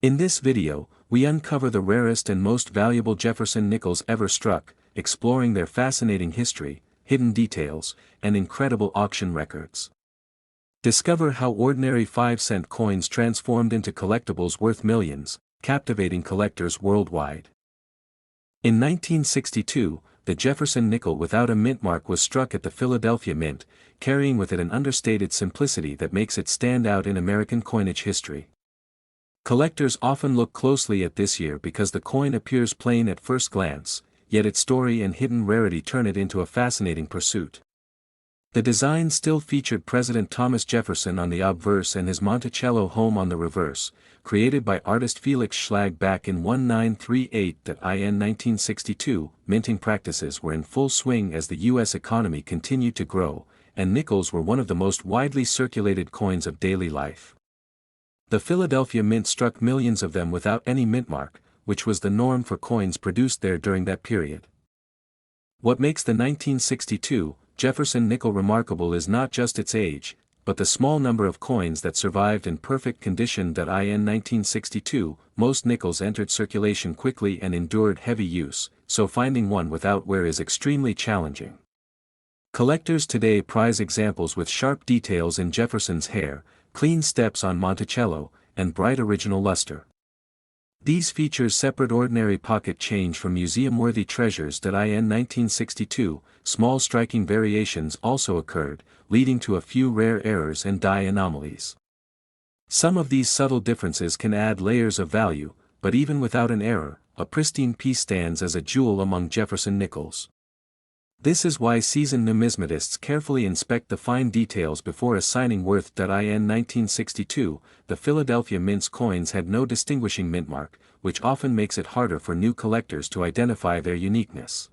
In this video, we uncover the rarest and most valuable Jefferson nickels ever struck, exploring their fascinating history, hidden details, and incredible auction records. Discover how ordinary 5-cent coins transformed into collectibles worth millions, captivating collectors worldwide. In 1962, the Jefferson nickel without a mint mark was struck at the Philadelphia Mint, carrying with it an understated simplicity that makes it stand out in American coinage history. Collectors often look closely at this year because the coin appears plain at first glance, yet its story and hidden rarity turn it into a fascinating pursuit. The design still featured President Thomas Jefferson on the obverse and his Monticello home on the reverse, created by artist Felix Schlag back in 1938. In 1962, minting practices were in full swing as the U.S. economy continued to grow, and nickels were one of the most widely circulated coins of daily life. The Philadelphia Mint struck millions of them without any mint mark, which was the norm for coins produced there during that period. What makes the 1962 Jefferson nickel remarkable is not just its age, but the small number of coins that survived in perfect condition. In 1962, most nickels entered circulation quickly and endured heavy use, so finding one without wear is extremely challenging. Collectors today prize examples with sharp details in Jefferson's hair, clean steps on Monticello, and bright original luster. These features separate ordinary pocket change from museum-worthy treasures. In 1962, small striking variations also occurred, leading to a few rare errors and die anomalies. Some of these subtle differences can add layers of value, but even without an error, a pristine piece stands as a jewel among Jefferson nickels. This is why seasoned numismatists carefully inspect the fine details before assigning worth. In 1962, the Philadelphia Mint's coins had no distinguishing mint mark, which often makes it harder for new collectors to identify their uniqueness.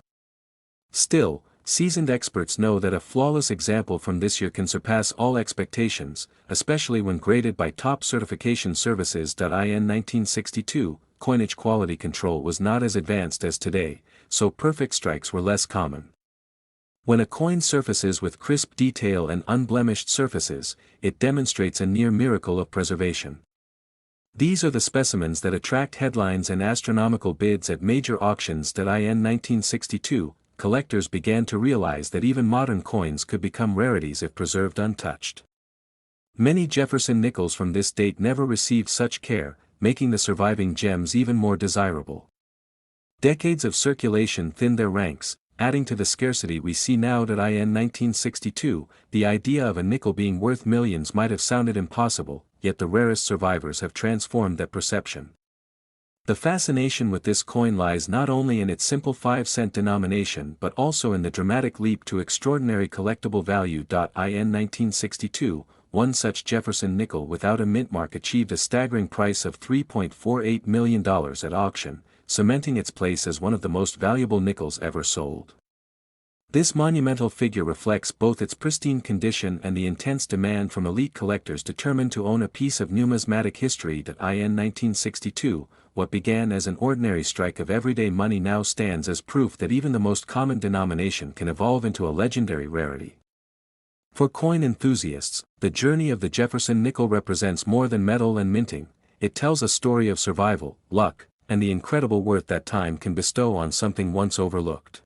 Still, seasoned experts know that a flawless example from this year can surpass all expectations, especially when graded by top certification services. In 1962, coinage quality control was not as advanced as today, so perfect strikes were less common. When a coin surfaces with crisp detail and unblemished surfaces, it demonstrates a near miracle of preservation. These are the specimens that attract headlines and astronomical bids at major auctions. In 1962, collectors began to realize that even modern coins could become rarities if preserved untouched. Many Jefferson nickels from this date never received such care, making the surviving gems even more desirable. Decades of circulation thinned their ranks, adding to the scarcity we see now. In 1962, the idea of a nickel being worth millions might have sounded impossible, yet the rarest survivors have transformed that perception. The fascination with this coin lies not only in its simple 5-cent denomination but also in the dramatic leap to extraordinary collectible value. In 1962, one such Jefferson nickel without a mint mark achieved a staggering price of $3.48 million at auction, cementing its place as one of the most valuable nickels ever sold. This monumental figure reflects both its pristine condition and the intense demand from elite collectors determined to own a piece of numismatic history. In 1962, what began as an ordinary strike of everyday money now stands as proof that even the most common denomination can evolve into a legendary rarity. For coin enthusiasts, the journey of the Jefferson nickel represents more than metal and minting. It tells a story of survival, luck, and the incredible worth that time can bestow on something once overlooked.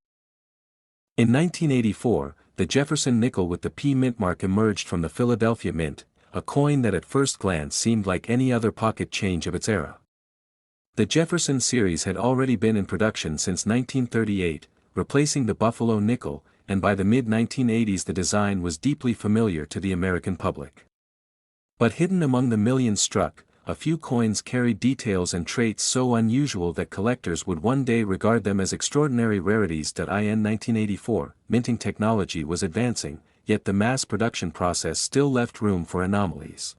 In 1984, the Jefferson nickel with the P mint mark emerged from the Philadelphia Mint, a coin that at first glance seemed like any other pocket change of its era. The Jefferson series had already been in production since 1938, replacing the Buffalo nickel, and by the mid-1980s the design was deeply familiar to the American public. But hidden among the millions struck, a few coins carried details and traits so unusual that collectors would one day regard them as extraordinary rarities. In 1984, minting technology was advancing, yet the mass production process still left room for anomalies.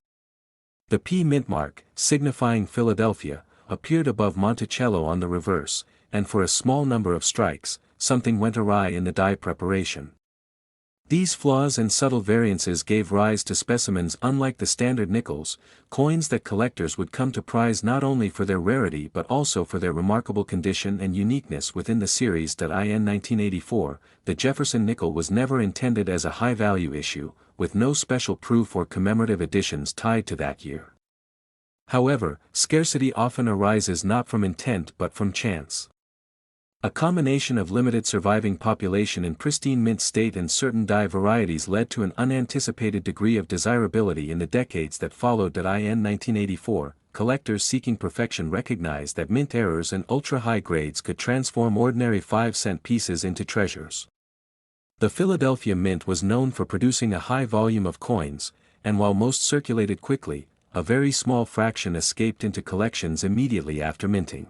The P mint mark, signifying Philadelphia, appeared above Monticello on the reverse, and for a small number of strikes, something went awry in the die preparation. These flaws and subtle variances gave rise to specimens unlike the standard nickels, coins that collectors would come to prize not only for their rarity but also for their remarkable condition and uniqueness within the series. In 1984, the Jefferson nickel was never intended as a high-value issue, with no special proof or commemorative editions tied to that year. However, scarcity often arises not from intent but from chance. A combination of limited surviving population in pristine mint state and certain die varieties led to an unanticipated degree of desirability in the decades that followed. In 1984, collectors seeking perfection recognized that mint errors and ultra-high grades could transform ordinary 5-cent pieces into treasures. The Philadelphia Mint was known for producing a high volume of coins, and while most circulated quickly, a very small fraction escaped into collections immediately after minting.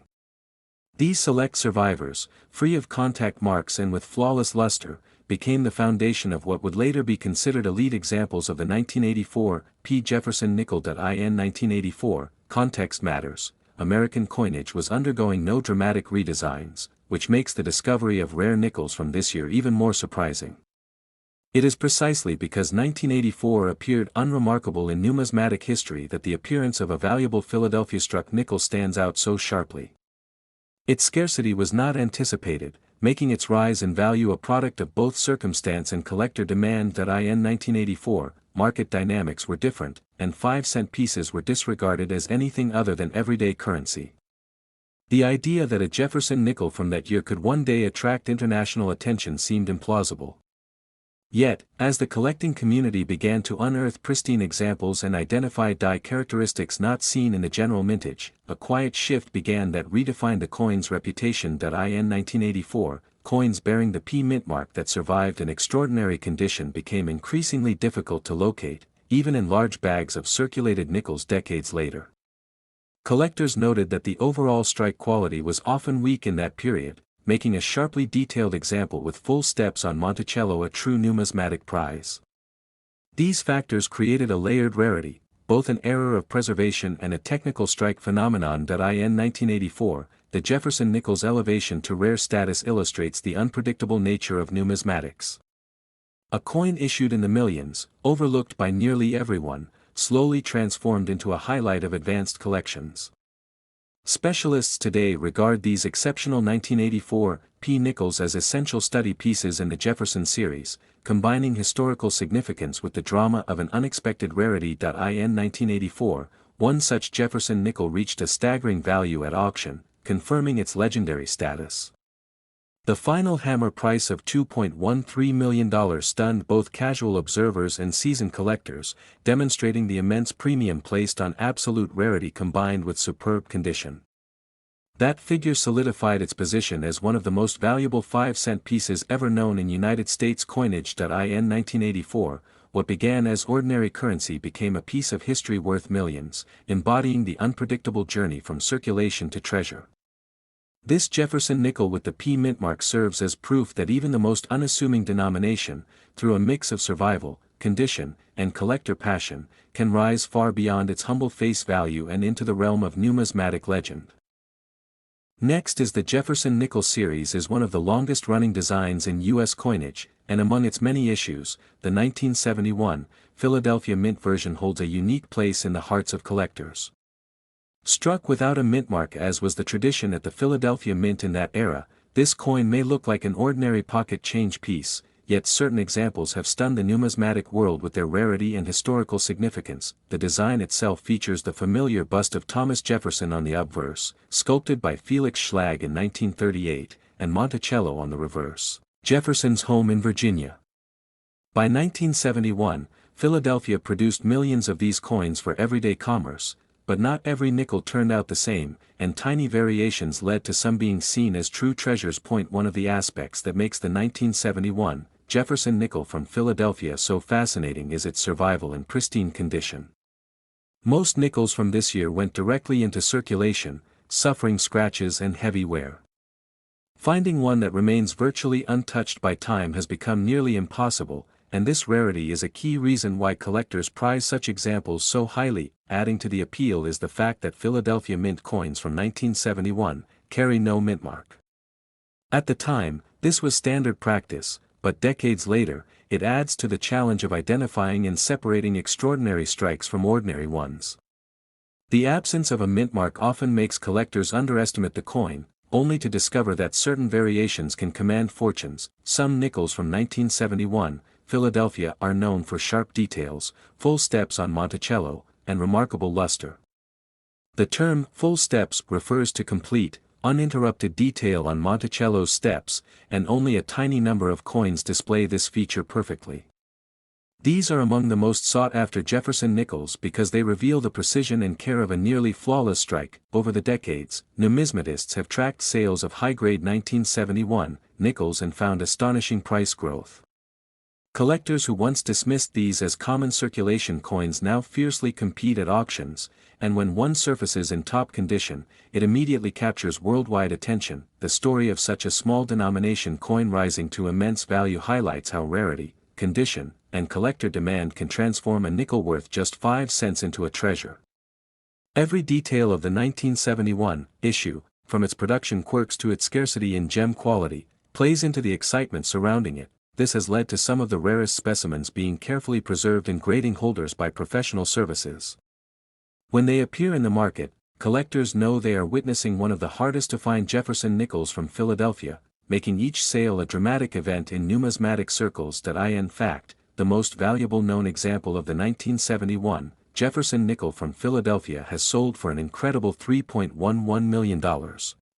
These select survivors, free of contact marks and with flawless luster, became the foundation of what would later be considered elite examples of the 1984 P. Jefferson nickel. In 1984, context matters, American coinage was undergoing no dramatic redesigns, which makes the discovery of rare nickels from this year even more surprising. It is precisely because 1984 appeared unremarkable in numismatic history that the appearance of a valuable Philadelphia-struck nickel stands out so sharply. Its scarcity was not anticipated, making its rise in value a product of both circumstance and collector demand. In 1984, market dynamics were different, and 5-cent pieces were disregarded as anything other than everyday currency. The idea that a Jefferson nickel from that year could one day attract international attention seemed implausible. Yet, as the collecting community began to unearth pristine examples and identify die characteristics not seen in the general mintage, a quiet shift began that redefined the coin's reputation. In 1984, coins bearing the P mint mark that survived in extraordinary condition became increasingly difficult to locate, even in large bags of circulated nickels decades later. Collectors noted that the overall strike quality was often weak in that period, making a sharply detailed example with full steps on Monticello a true numismatic prize. These factors created a layered rarity, both an error of preservation and a technical strike phenomenon. In 1984, the Jefferson nickel's elevation to rare status illustrates the unpredictable nature of numismatics. A coin issued in the millions, overlooked by nearly everyone, slowly transformed into a highlight of advanced collections. Specialists today regard these exceptional 1984 P nickels as essential study pieces in the Jefferson series, combining historical significance with the drama of an unexpected rarity. In 1984, one such Jefferson nickel reached a staggering value at auction, confirming its legendary status. The final hammer price of $2.13 million stunned both casual observers and seasoned collectors, demonstrating the immense premium placed on absolute rarity combined with superb condition. That figure solidified its position as one of the most valuable 5-cent pieces ever known in United States coinage. In 1984, what began as ordinary currency became a piece of history worth millions, embodying the unpredictable journey from circulation to treasure. This Jefferson nickel with the P mint mark serves as proof that even the most unassuming denomination, through a mix of survival, condition, and collector passion, can rise far beyond its humble face value and into the realm of numismatic legend. Next is the Jefferson nickel series is one of the longest-running designs in U.S. coinage, and among its many issues, the 1971 Philadelphia Mint version holds a unique place in the hearts of collectors. Struck without a mint mark as was the tradition at the Philadelphia Mint in that era, this coin may look like an ordinary pocket change piece, yet certain examples have stunned the numismatic world with their rarity and historical significance. The design itself features the familiar bust of Thomas Jefferson on the obverse, sculpted by Felix Schlag in 1938, and Monticello on the reverse, Jefferson's home in Virginia. By 1971, Philadelphia produced millions of these coins for everyday commerce, but not every nickel turned out the same, and tiny variations led to some being seen as true treasures. One of the aspects that makes the 1971 Jefferson nickel from Philadelphia so fascinating is its survival in pristine condition. Most nickels from this year went directly into circulation, suffering scratches and heavy wear. Finding one that remains virtually untouched by time has become nearly impossible, and this rarity is a key reason why collectors prize such examples so highly. Adding to the appeal is the fact that Philadelphia Mint coins from 1971 carry no mint mark. At the time, this was standard practice, but decades later, it adds to the challenge of identifying and separating extraordinary strikes from ordinary ones. The absence of a mint mark often makes collectors underestimate the coin, only to discover that certain variations can command fortunes. Some nickels from 1971 Philadelphia are known for sharp details, full steps on Monticello, and remarkable luster. The term full steps refers to complete, uninterrupted detail on Monticello's steps, and only a tiny number of coins display this feature perfectly. These are among the most sought-after Jefferson nickels because they reveal the precision and care of a nearly flawless strike. Over the decades, numismatists have tracked sales of high-grade 1971 nickels and found astonishing price growth. Collectors who once dismissed these as common circulation coins now fiercely compete at auctions, and when one surfaces in top condition, it immediately captures worldwide attention. The story of such a small denomination coin rising to immense value highlights how rarity, condition, and collector demand can transform a nickel worth just 5 cents into a treasure. Every detail of the 1971 issue, from its production quirks to its scarcity in gem quality, plays into the excitement surrounding it. This has led to some of the rarest specimens being carefully preserved in grading holders by professional services. When they appear in the market, collectors know they are witnessing one of the hardest to find Jefferson nickels from Philadelphia, making each sale a dramatic event in numismatic circles. In fact, the most valuable known example of the 1971 Jefferson nickel from Philadelphia has sold for an incredible $3.11 million.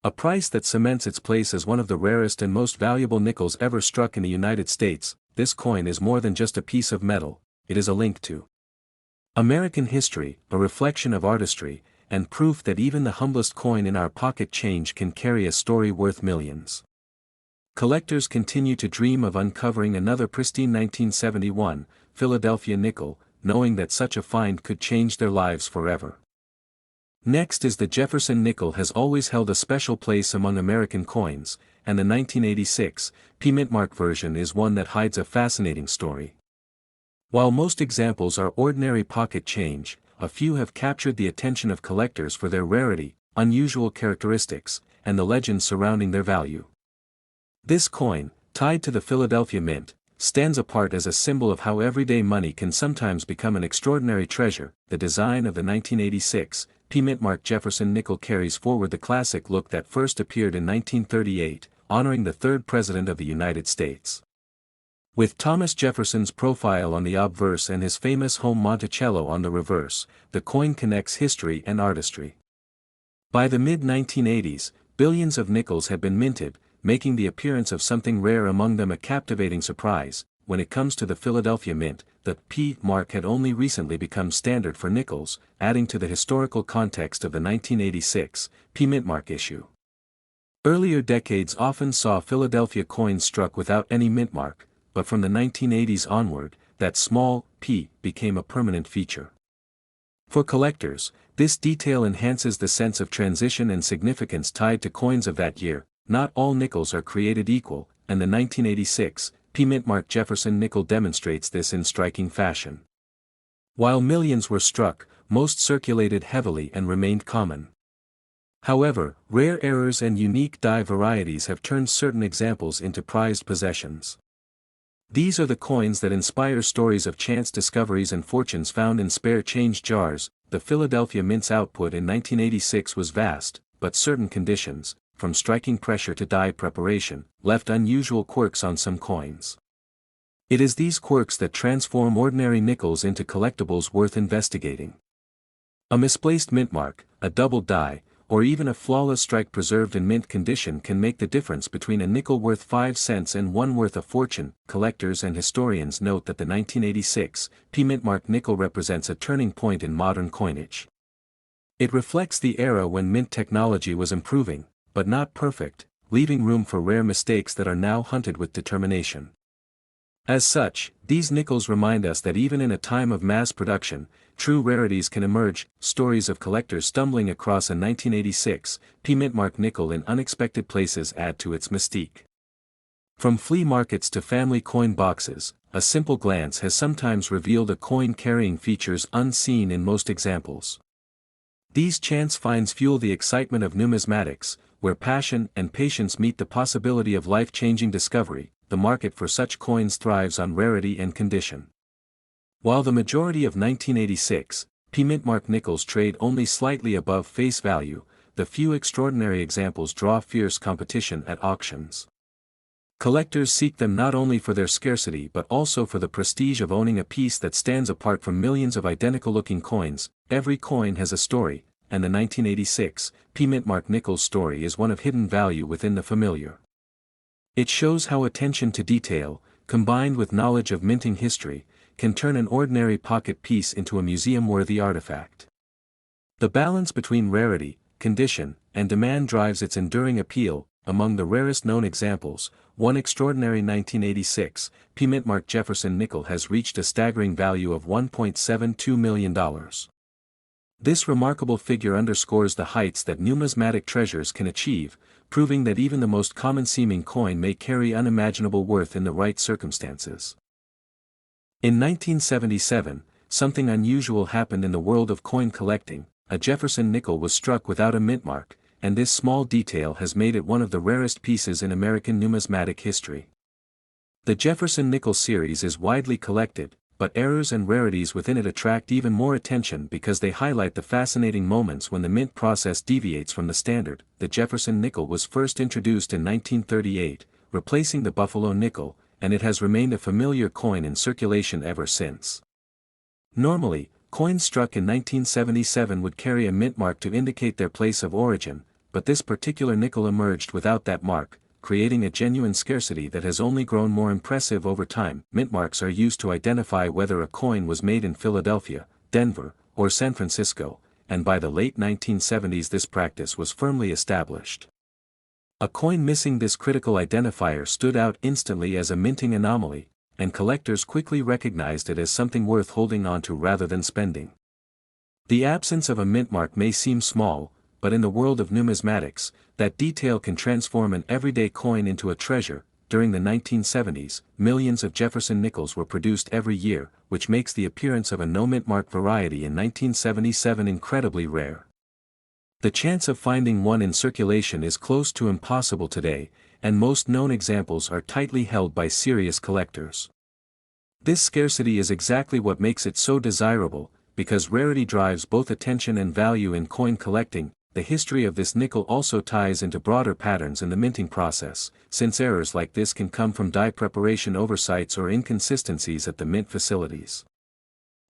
A price that cements its place as one of the rarest and most valuable nickels ever struck in the United States. This coin is more than just a piece of metal, it is a link to American history, a reflection of artistry, and proof that even the humblest coin in our pocket change can carry a story worth millions. Collectors continue to dream of uncovering another pristine 1971 Philadelphia nickel, knowing that such a find could change their lives forever. Next is the Jefferson nickel has always held a special place among American coins, and the 1986 Mint Mark version is one that hides a fascinating story. While most examples are ordinary pocket change, a few have captured the attention of collectors for their rarity, unusual characteristics, and the legends surrounding their value. This coin, tied to the Philadelphia Mint, stands apart as a symbol of how everyday money can sometimes become an extraordinary treasure. The design of the 1986 Mint Mark Jefferson nickel carries forward the classic look that first appeared in 1938, honoring the third President of the United States. With Thomas Jefferson's profile on the obverse and his famous home Monticello on the reverse, the coin connects history and artistry. By the mid-1980s, billions of nickels had been minted, making the appearance of something rare among them a captivating surprise. When it comes to the Philadelphia Mint, the P mark had only recently become standard for nickels, adding to the historical context of the 1986 Mint Mark issue. Earlier decades often saw Philadelphia coins struck without any mint mark, but from the 1980s onward, that small P became a permanent feature. For collectors, this detail enhances the sense of transition and significance tied to coins of that year. Not all nickels are created equal, and the 1986 Mint Mark Jefferson nickel demonstrates this in striking fashion. While millions were struck, most circulated heavily and remained common. However, rare errors and unique die varieties have turned certain examples into prized possessions. These are the coins that inspire stories of chance discoveries and fortunes found in spare change jars. The Philadelphia Mint's output in 1986 was vast, but certain conditions, from striking pressure to die preparation, left unusual quirks on some coins. It is these quirks that transform ordinary nickels into collectibles worth investigating. A misplaced mint mark, a doubled die, or even a flawless strike preserved in mint condition can make the difference between a nickel worth 5 cents and one worth a fortune. Collectors and historians note that the 1986 Mint Mark nickel represents a turning point in modern coinage. It reflects the era when mint technology was improving, but not perfect, leaving room for rare mistakes that are now hunted with determination. As such, these nickels remind us that even in a time of mass production, true rarities can emerge. Stories of collectors stumbling across a 1986 Mint Mark nickel in unexpected places add to its mystique. From flea markets to family coin boxes, a simple glance has sometimes revealed a coin carrying features unseen in most examples. These chance finds fuel the excitement of numismatics, where passion and patience meet the possibility of life-changing discovery. The market for such coins thrives on rarity and condition. While the majority of 1986 Mint Mark nickels trade only slightly above face value, the few extraordinary examples draw fierce competition at auctions. Collectors seek them not only for their scarcity but also for the prestige of owning a piece that stands apart from millions of identical-looking coins. Every coin has a story, and the 1986 P-Mint Mark Nichols story is one of hidden value within the familiar. It shows how attention to detail, combined with knowledge of minting history, can turn an ordinary pocket piece into a museum-worthy artifact. The balance between rarity, condition, and demand drives its enduring appeal. Among the rarest known examples, one extraordinary 1986 P-Mint Mark Jefferson nickel has reached a staggering value of $1.72 million. This remarkable figure underscores the heights that numismatic treasures can achieve, proving that even the most common-seeming coin may carry unimaginable worth in the right circumstances. In 1977, something unusual happened in the world of coin collecting. A Jefferson nickel was struck without a mint mark, and this small detail has made it one of the rarest pieces in American numismatic history. The Jefferson nickel series is widely collected, but errors and rarities within it attract even more attention because they highlight the fascinating moments when the mint process deviates from the standard. The Jefferson nickel was first introduced in 1938, replacing the Buffalo nickel, and it has remained a familiar coin in circulation ever since. Normally, coins struck in 1977 would carry a mint mark to indicate their place of origin, but this particular nickel emerged without that mark, creating a genuine scarcity that has only grown more impressive over time. Mint marks are used to identify whether a coin was made in Philadelphia, Denver, or San Francisco, and by the late 1970s this practice was firmly established. A coin missing this critical identifier stood out instantly as a minting anomaly, and collectors quickly recognized it as something worth holding onto rather than spending. The absence of a mint mark may seem small, but in the world of numismatics, that detail can transform an everyday coin into a treasure. During the 1970s, millions of Jefferson nickels were produced every year, which makes the appearance of a no-mint mark variety in 1977 incredibly rare. The chance of finding one in circulation is close to impossible today, and most known examples are tightly held by serious collectors. This scarcity is exactly what makes it so desirable, because rarity drives both attention and value in coin collecting. The history of this nickel also ties into broader patterns in the minting process, since errors like this can come from die preparation oversights or inconsistencies at the mint facilities.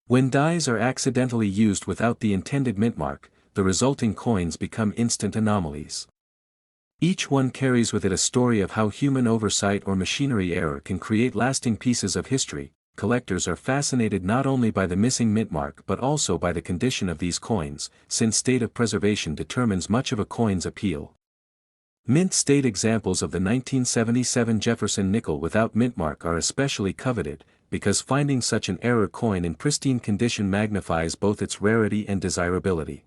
When dies are accidentally used without the intended mint mark, the resulting coins become instant anomalies. Each one carries with it a story of how human oversight or machinery error can create lasting pieces of history. Collectors are fascinated not only by the missing mint mark but also by the condition of these coins, since state of preservation determines much of a coin's appeal. Mint state examples of the 1977 Jefferson nickel without mint mark are especially coveted, because finding such an error coin in pristine condition magnifies both its rarity and desirability.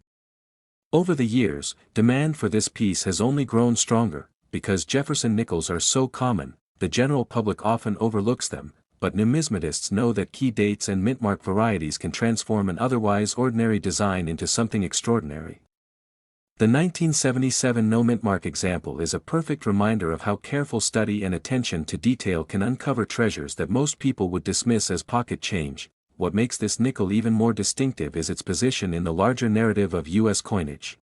Over the years, demand for this piece has only grown stronger. Because Jefferson nickels are so common, the general public often overlooks them, but numismatists know that key dates and mint mark varieties can transform an otherwise ordinary design into something extraordinary. The 1977 no mint mark example is a perfect reminder of how careful study and attention to detail can uncover treasures that most people would dismiss as pocket change. What makes this nickel even more distinctive is its position in the larger narrative of U.S. coinage.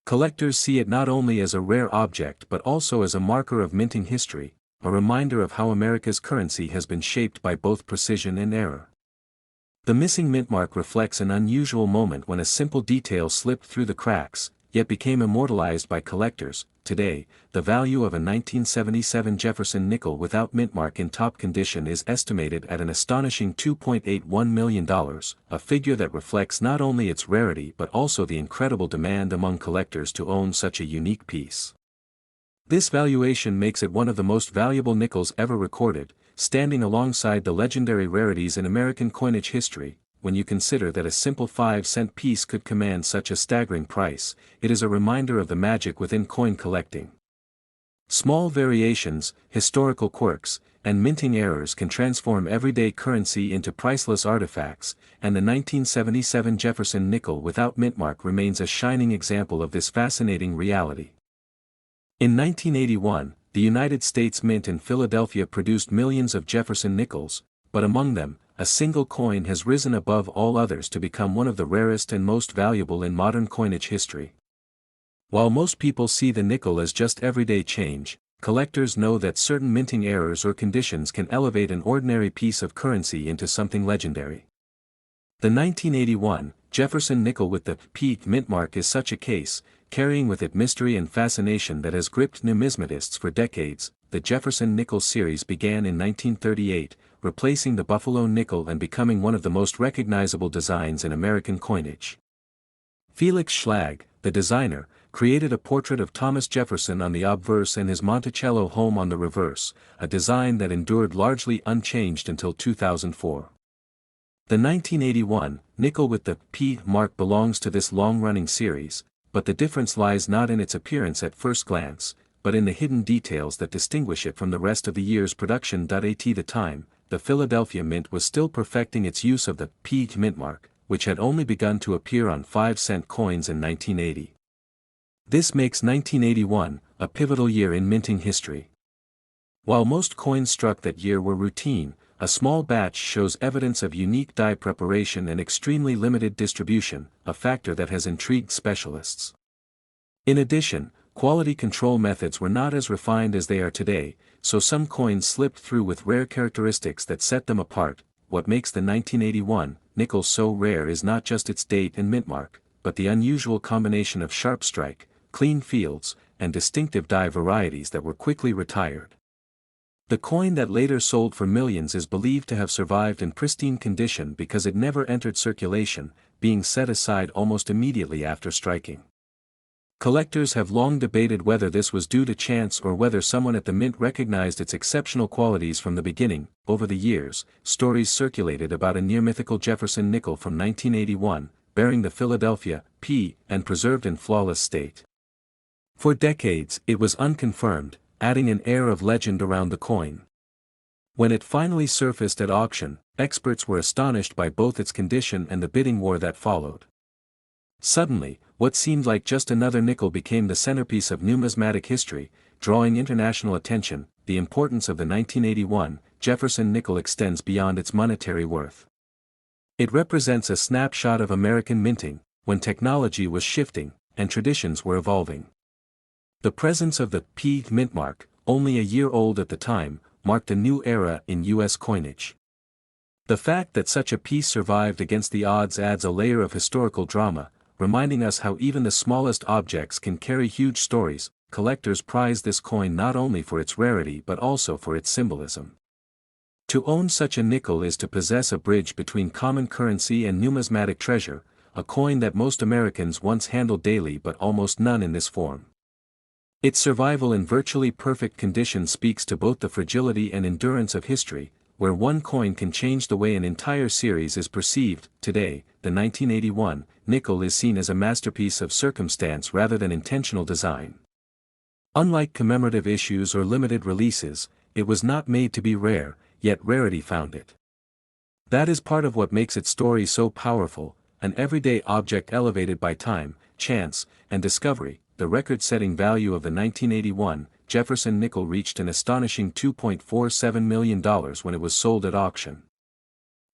Collectors see it not only as a rare object but also as a marker of minting history, a reminder of how America's currency has been shaped by both precision and error. The missing mint mark reflects an unusual moment when a simple detail slipped through the cracks, yet became immortalized by collectors. Today, the value of a 1977 Jefferson nickel without mint mark in top condition is estimated at an astonishing $2.81 million, a figure that reflects not only its rarity but also the incredible demand among collectors to own such a unique piece. This valuation makes it one of the most valuable nickels ever recorded, standing alongside the legendary rarities in American coinage history. When you consider that a simple 5-cent piece could command such a staggering price, it is a reminder of the magic within coin collecting. Small variations, historical quirks, and minting errors can transform everyday currency into priceless artifacts, and the 1977 Jefferson nickel without mint mark remains a shining example of this fascinating reality. In 1981, the United States Mint in Philadelphia produced millions of Jefferson nickels, but among them, a single coin has risen above all others to become one of the rarest and most valuable in modern coinage history. While most people see the nickel as just everyday change, collectors know that certain minting errors or conditions can elevate an ordinary piece of currency into something legendary. The 1981 Jefferson nickel with the P mint mark is such a case, carrying with it mystery and fascination that has gripped numismatists for decades. The Jefferson nickel series began in 1938, replacing the Buffalo nickel and becoming one of the most recognizable designs in American coinage. Felix Schlag, the designer, created a portrait of Thomas Jefferson on the obverse and his Monticello home on the reverse, a design that endured largely unchanged until 2004. The 1981 nickel with the P mark belongs to this long-running series, but the difference lies not in its appearance at first glance, but in the hidden details that distinguish it from the rest of the year's production. At the time, the Philadelphia Mint was still perfecting its use of the P mint mark, which had only begun to appear on 5-cent coins in 1980. This makes 1981 a pivotal year in minting history. While most coins struck that year were routine, a small batch shows evidence of unique die preparation and extremely limited distribution, a factor that has intrigued specialists. In addition, quality control methods were not as refined as they are today, so some coins slipped through with rare characteristics that set them apart. What makes the 1981 nickel so rare is not just its date and mint mark, but the unusual combination of sharp strike, clean fields, and distinctive die varieties that were quickly retired. The coin that later sold for millions is believed to have survived in pristine condition because it never entered circulation, being set aside almost immediately after striking. Collectors have long debated whether this was due to chance or whether someone at the mint recognized its exceptional qualities from the beginning. Over the years, stories circulated about a near-mythical Jefferson nickel from 1981, bearing the Philadelphia P and preserved in flawless state. For decades it was unconfirmed, adding an air of legend around the coin. When it finally surfaced at auction, experts were astonished by both its condition and the bidding war that followed. Suddenly, what seemed like just another nickel became the centerpiece of numismatic history, drawing international attention. The importance of the 1981 Jefferson nickel extends beyond its monetary worth. It represents a snapshot of American minting, when technology was shifting, and traditions were evolving. The presence of the P mint mark, only a year old at the time, marked a new era in U.S. coinage. The fact that such a piece survived against the odds adds a layer of historical drama, reminding us how even the smallest objects can carry huge stories. Collectors prize this coin not only for its rarity but also for its symbolism. To own such a nickel is to possess a bridge between common currency and numismatic treasure, a coin that most Americans once handled daily but almost none in this form. Its survival in virtually perfect condition speaks to both the fragility and endurance of history, where one coin can change the way an entire series is perceived. Today, the 1981 nickel is seen as a masterpiece of circumstance rather than intentional design. Unlike commemorative issues or limited releases, it was not made to be rare, yet rarity found it. That is part of what makes its story so powerful, an everyday object elevated by time, chance, and discovery. The record-setting value of the 1981 Jefferson nickel reached an astonishing $2.47 million when it was sold at auction.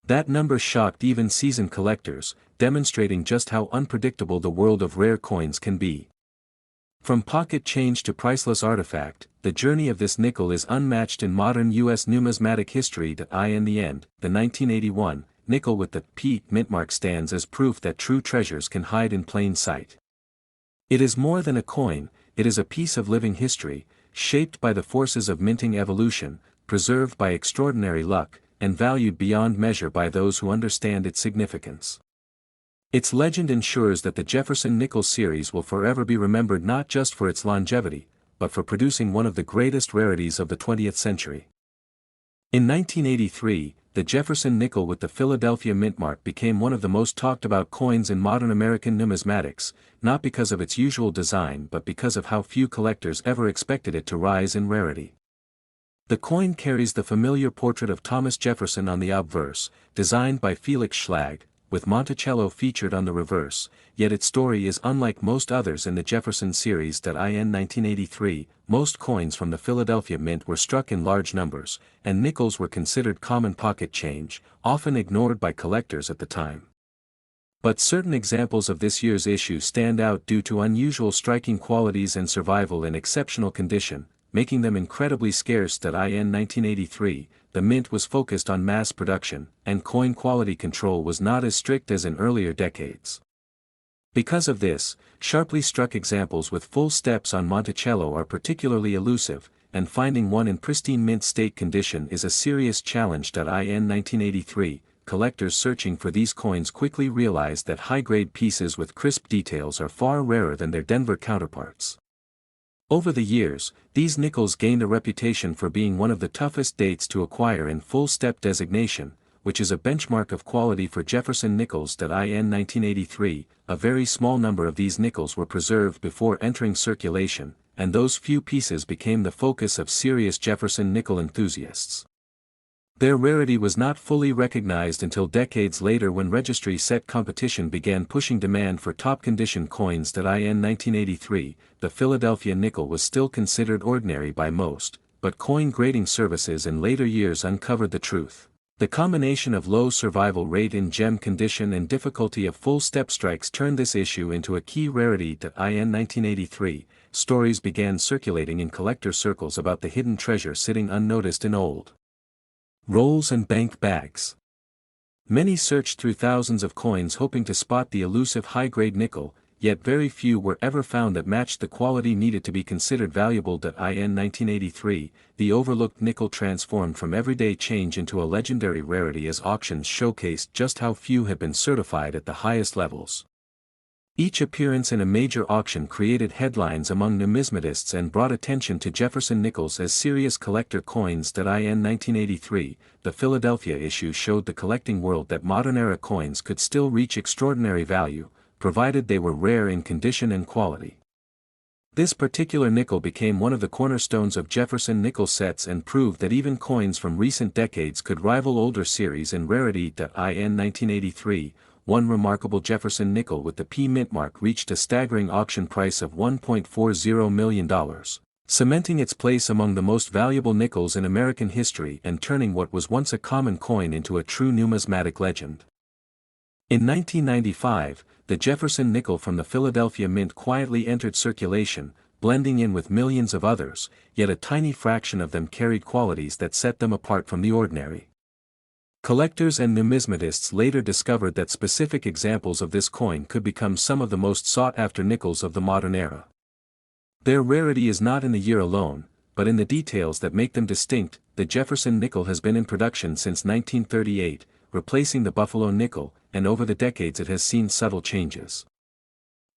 That number shocked even seasoned collectors, demonstrating just how unpredictable the world of rare coins can be. From pocket change to priceless artifact, the journey of this nickel is unmatched in modern U.S. numismatic history. In the end, the 1981 nickel with the P mint mark stands as proof that true treasures can hide in plain sight. It is more than a coin, it is a piece of living history, shaped by the forces of minting evolution, preserved by extraordinary luck, and valued beyond measure by those who understand its significance. Its legend ensures that the Jefferson nickel series will forever be remembered not just for its longevity, but for producing one of the greatest rarities of the 20th century. In 1983, the Jefferson nickel with the Philadelphia mint mark became one of the most talked about coins in modern American numismatics, not because of its usual design but because of how few collectors ever expected it to rise in rarity. The coin carries the familiar portrait of Thomas Jefferson on the obverse, designed by Felix Schlag, with Monticello featured on the reverse, yet its story is unlike most others in the Jefferson series. In 1983, most coins from the Philadelphia Mint were struck in large numbers, and nickels were considered common pocket change, often ignored by collectors at the time. But certain examples of this year's issue stand out due to unusual striking qualities and survival in exceptional condition. making them incredibly scarce. In 1983, the mint was focused on mass production, and coin quality control was not as strict as in earlier decades. Because of this, sharply struck examples with full steps on Monticello are particularly elusive, and finding one in pristine mint state condition is a serious challenge. In 1983, collectors searching for these coins quickly realized that high-grade pieces with crisp details are far rarer than their Denver counterparts. Over the years, these nickels gained a reputation for being one of the toughest dates to acquire in full step designation, which is a benchmark of quality for Jefferson nickels. In 1983, a very small number of these nickels were preserved before entering circulation, and those few pieces became the focus of serious Jefferson nickel enthusiasts. Their rarity was not fully recognized until decades later when registry-set competition began pushing demand for top-condition coins. In 1983, the Philadelphia nickel was still considered ordinary by most, but coin grading services in later years uncovered the truth. The combination of low survival rate in gem condition and difficulty of full step strikes turned this issue into a key rarity. In 1983, stories began circulating in collector circles about the hidden treasure sitting unnoticed in old rolls and bank bags. Many searched through thousands of coins hoping to spot the elusive high-grade nickel, yet very few were ever found that matched the quality needed to be considered valuable. In 1983, the overlooked nickel transformed from everyday change into a legendary rarity as auctions showcased just how few had been certified at the highest levels. Each appearance in a major auction created headlines among numismatists and brought attention to Jefferson nickels as serious collector coins. In 1983, the Philadelphia issue showed the collecting world that modern-era coins could still reach extraordinary value, provided they were rare in condition and quality. This particular nickel became one of the cornerstones of Jefferson nickel sets and proved that even coins from recent decades could rival older series in rarity. In 1983, one remarkable Jefferson nickel with the P mint mark reached a staggering auction price of $1.40 million, cementing its place among the most valuable nickels in American history and turning what was once a common coin into a true numismatic legend. In 1995, the Jefferson nickel from the Philadelphia Mint quietly entered circulation, blending in with millions of others, yet a tiny fraction of them carried qualities that set them apart from the ordinary. Collectors and numismatists later discovered that specific examples of this coin could become some of the most sought-after nickels of the modern era. Their rarity is not in the year alone, but in the details that make them distinct. The Jefferson nickel has been in production since 1938, replacing the Buffalo nickel, and over the decades it has seen subtle changes.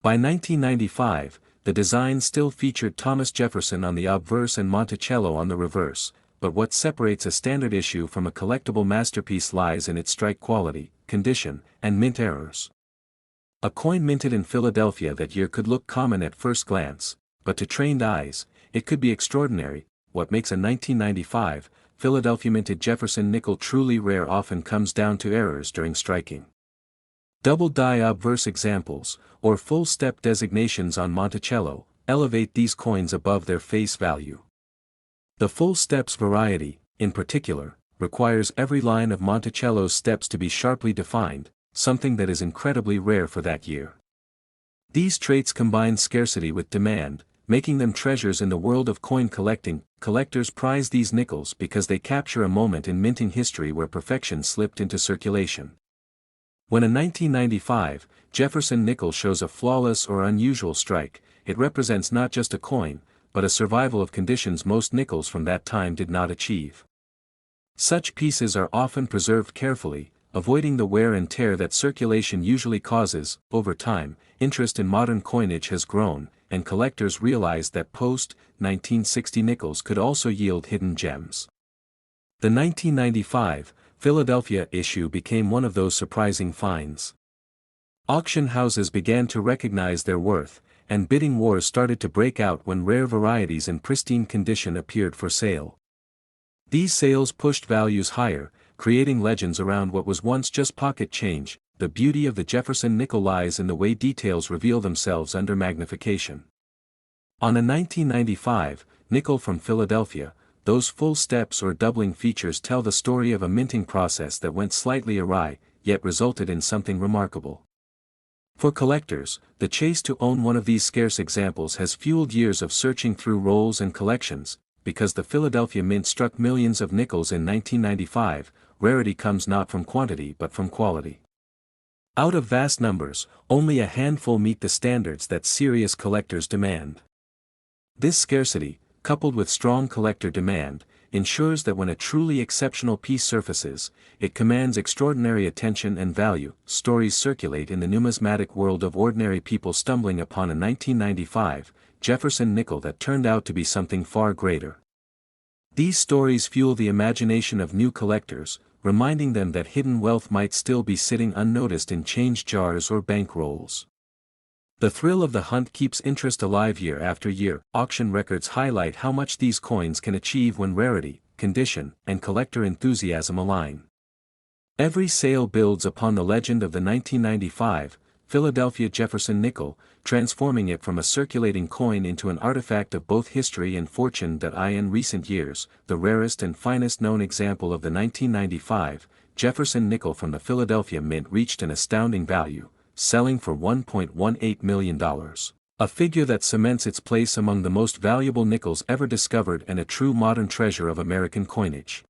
By 1995, the design still featured Thomas Jefferson on the obverse and Monticello on the reverse, but what separates a standard issue from a collectible masterpiece lies in its strike quality, condition, and mint errors. A coin minted in Philadelphia that year could look common at first glance, but to trained eyes, it could be extraordinary. What makes a 1995 Philadelphia minted Jefferson nickel truly rare often comes down to errors during striking. Double die obverse examples, or full step designations on Monticello, elevate these coins above their face value. The full steps variety, in particular, requires every line of Monticello's steps to be sharply defined, something that is incredibly rare for that year. These traits combine scarcity with demand, making them treasures in the world of coin collecting. Collectors prize these nickels because they capture a moment in minting history where perfection slipped into circulation. When a 1995 Jefferson nickel shows a flawless or unusual strike, it represents not just a coin, but a survival of conditions most nickels from that time did not achieve. Such pieces are often preserved carefully, avoiding the wear and tear that circulation usually causes. Over time, interest in modern coinage has grown, and collectors realized that post-1960 nickels could also yield hidden gems. The 1995 Philadelphia issue became one of those surprising finds. Auction houses began to recognize their worth, and bidding wars started to break out when rare varieties in pristine condition appeared for sale. These sales pushed values higher, creating legends around what was once just pocket change. The beauty of the Jefferson nickel lies in the way details reveal themselves under magnification. On a 1995 nickel from Philadelphia, those full steps or doubling features tell the story of a minting process that went slightly awry, yet resulted in something remarkable. For collectors, the chase to own one of these scarce examples has fueled years of searching through rolls and collections, because the Philadelphia Mint struck millions of nickels in 1995, rarity comes not from quantity but from quality. Out of vast numbers, only a handful meet the standards that serious collectors demand. This scarcity, coupled with strong collector demand, ensures that when a truly exceptional piece surfaces, it commands extraordinary attention and value. Stories circulate in the numismatic world of ordinary people stumbling upon a 1995 Jefferson nickel that turned out to be something far greater. These stories fuel the imagination of new collectors, reminding them that hidden wealth might still be sitting unnoticed in change jars or bank rolls. The thrill of the hunt keeps interest alive year after year. Auction records highlight how much these coins can achieve when rarity, condition, and collector enthusiasm align. Every sale builds upon the legend of the 1995 Philadelphia Jefferson nickel, transforming it from a circulating coin into an artifact of both history and fortune. In recent years, the rarest and finest known example of the 1995 Jefferson nickel from the Philadelphia Mint reached an astounding value, selling for $1.18 million. A figure that cements its place among the most valuable nickels ever discovered and a true modern treasure of American coinage.